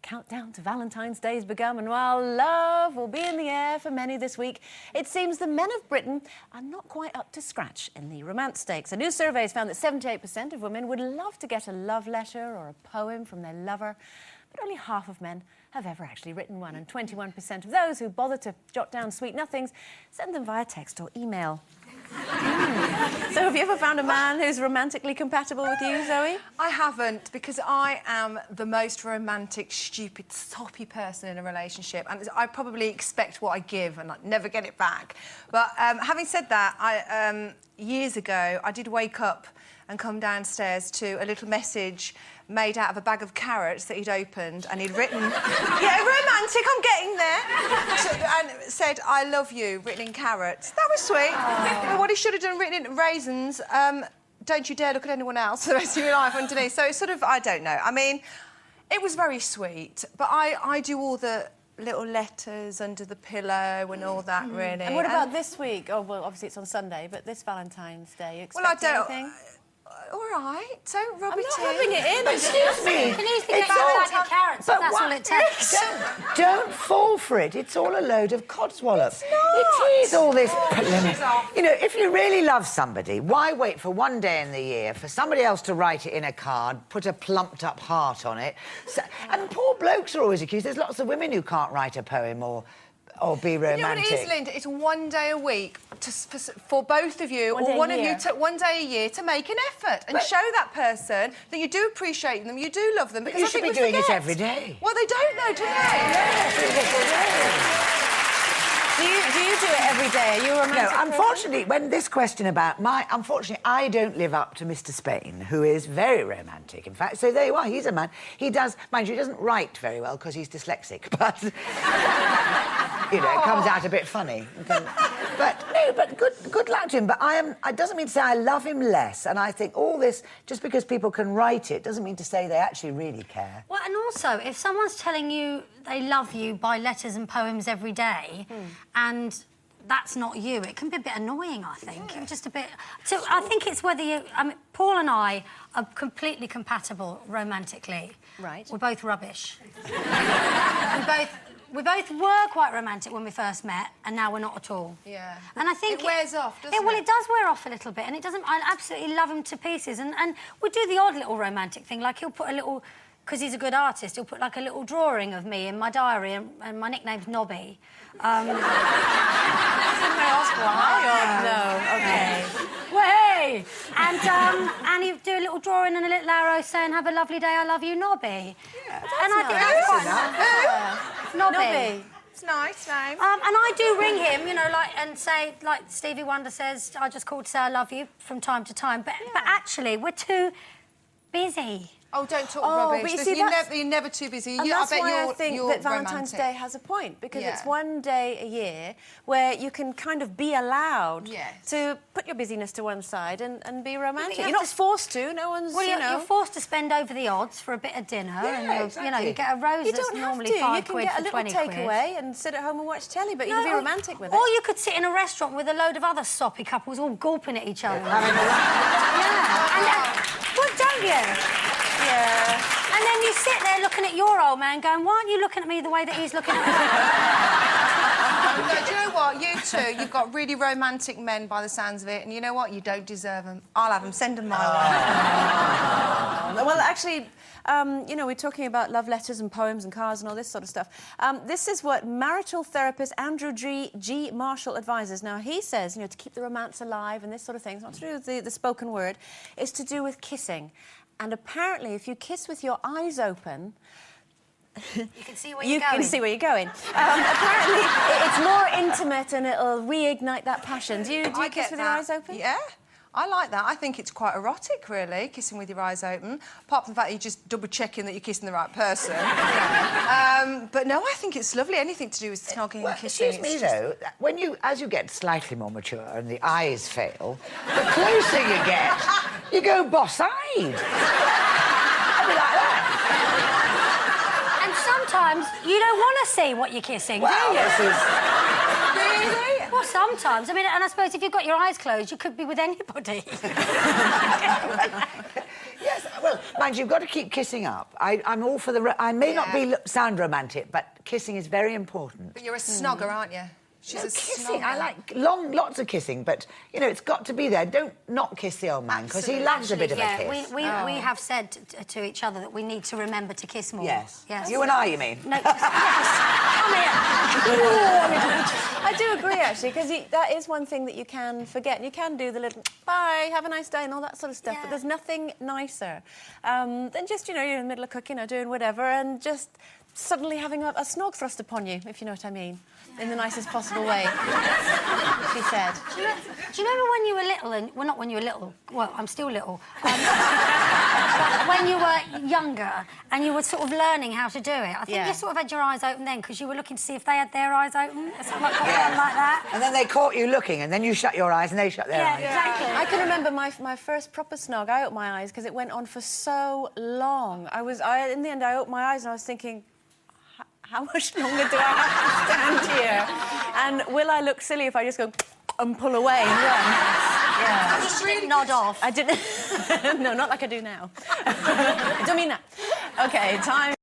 countdown to Valentine's Day has begun, and while love will be in the air for many this week, it seems the men of Britain are not quite up to scratch in the romance stakes. A new survey has found that 78% of women would love to get a love letter or a poem from their lover, but only half of men have ever actually written one, and 21% of those who bother to jot down sweet nothings send them via text or email. So have you ever found a man who's romantically compatible with you, Zoe? I haven't, because I am the most romantic, stupid, soppy person in a relationship, and I probably expect what I give and I never get it back. But having said that, years ago, I did wake up and come downstairs to a little message made out of a bag of carrots that he'd opened, and he'd written, yeah, romantic, I'm getting there, and said, I love you, written in carrots. That was sweet. But what he should have done, written in raisins, don't you dare look at anyone else for the rest of your life underneath. So it's sort of, I don't know. I mean, it was very sweet, but I do all the little letters under the pillow and all that, really. And what about this week? Oh, well, obviously it's on Sunday, but this Valentine's Day, you expect anything? All right, don't rub it in. I'm not rubbing it in. Excuse me. Can easily get a bag of carrots if that's all it takes. Don't fall for it. It's all a load of codswallop. It's not. It is all this... You know, if you really love somebody, why wait for one day in the year for somebody else to write it in a card, put a plumped-up heart on it? So, and poor blokes are always accused. There's lots of women who can't write a poem or be romantic. You know what it is, Lynda? It's one day a week for both of you, or one of you, one day a year, to make an effort and show that person that you do appreciate them, you do love them. But you should be doing it every day. Well, they don't, though, do they? Yes, Do you do it every day? Are you a romantic No, unfortunately, when this question about unfortunately, I don't live up to Mr. Spain, who is very romantic, in fact. So there you are, he's a man. He does, mind you, he doesn't write very well because he's dyslexic, but... You know, it comes out a bit funny. But no, but good luck to him. But it doesn't mean to say I love him less. And I think all this, just because people can write it, doesn't mean to say they actually really care. Well, and also, if someone's telling you they love you by letters and poems every day, and that's not you, it can be a bit annoying, I think. Yeah. Just a bit... So I think it's whether you... I mean, Paul and I are completely compatible romantically. Right. We're both rubbish. We both were quite romantic when we first met, and now we're not at all. Yeah. And I think... It wears off, doesn't it? Well, it does wear off a little bit, and it doesn't... I absolutely love him to pieces, and we do the odd little romantic thing, like he'll put a little... Because he's a good artist, he'll put, like, a little drawing of me in my diary, and my nickname's Nobby. May I ask why? No, OK. Way! And he'd do a little drawing and a little arrow saying, have a lovely day, I love you, Nobby. Yeah, and I think that's quite nice. Nobby. It's a nice name. And I do ring him, you know, and say, like Stevie Wonder says, I just called to say I love you from time to time. But actually, we're too busy. Oh, don't talk rubbish. But you see, you're never too busy. And that's why I think that Valentine's Day has a point, because it's one day a year where you can kind of be allowed to put your busyness to one side and be romantic. You're not forced to. No one's, well, you know... You're forced to spend over the odds for a bit of dinner. Yeah, and you know, you get a rose that's normally £5 quid for 20 quid. You can get a little takeaway and sit at home and watch telly, but you can be romantic with it. Or you could sit in a restaurant with a load of other soppy couples all gulping at each other. Well, don't you? Yeah. And then you sit there looking at your old man going, why aren't you looking at me the way that he's looking at me? No, do you know what? You two, you've got really romantic men by the sounds of it, and you know what? You don't deserve them. I'll have them. Send them my way. Well, actually, you know, we're talking about love letters and poems and cards and all this sort of stuff. This is what marital therapist Andrew G. Marshall advises. Now, he says, you know, to keep the romance alive and this sort of thing, it's not to do with the spoken word, it's to do with kissing. And apparently, if you kiss with your eyes open... You can see where you're going. You can see where you're going. Apparently, it's more intimate and it'll reignite that passion. Do you kiss with your eyes open? Yeah. I like that. I think it's quite erotic, really, kissing with your eyes open, apart from the fact that you're just double-checking that you're kissing the right person. But no, I think it's lovely. Anything to do with snogging and kissing. Excuse me, though, as you get slightly more mature and the eyes fail, the closer you get, you go boss-eyed. I'd be like that. And sometimes you don't want to see what you're kissing, do you? Really? Well, sometimes. I mean, and I suppose if you've got your eyes closed, you could be with anybody. Yes, well, Well, mind you, you've got to keep kissing up. I'm all for the... I may not sound romantic, but kissing is very important. But you're a snogger, aren't you? She's a kissing. snogger. I like lots of kissing, but, you know, it's got to be there. Don't not kiss the old man, because he loves a bit of a kiss. We have said to each other that we need to remember to kiss more. Yes. Yes. You and I, you mean? No, yes. Come here. I do agree, actually, because that is one thing that you can forget. You can do the little bye, have a nice day, and all that sort of stuff, but there's nothing nicer than just, you know, you're in the middle of cooking or doing whatever, and just suddenly having a snog thrust upon you, if you know what I mean, in the nicest possible way, she said. Do you remember when you were little, well, not when you were little, well, I'm still little, but when you were younger and you were sort of learning how to do it, I think you sort of had your eyes open then because you were looking to see if they had their eyes open, something like that. And then they caught you looking, and then you shut your eyes and they shut their eyes. Yeah, exactly. I can remember my first proper snog. I opened my eyes because it went on for so long. In the end, I opened my eyes and I was thinking, how much longer do I have to stand here? And will I look silly if I just go and pull away and run? Yeah. You should nod off. I didn't... No, not like I do now. I don't mean that. OK, time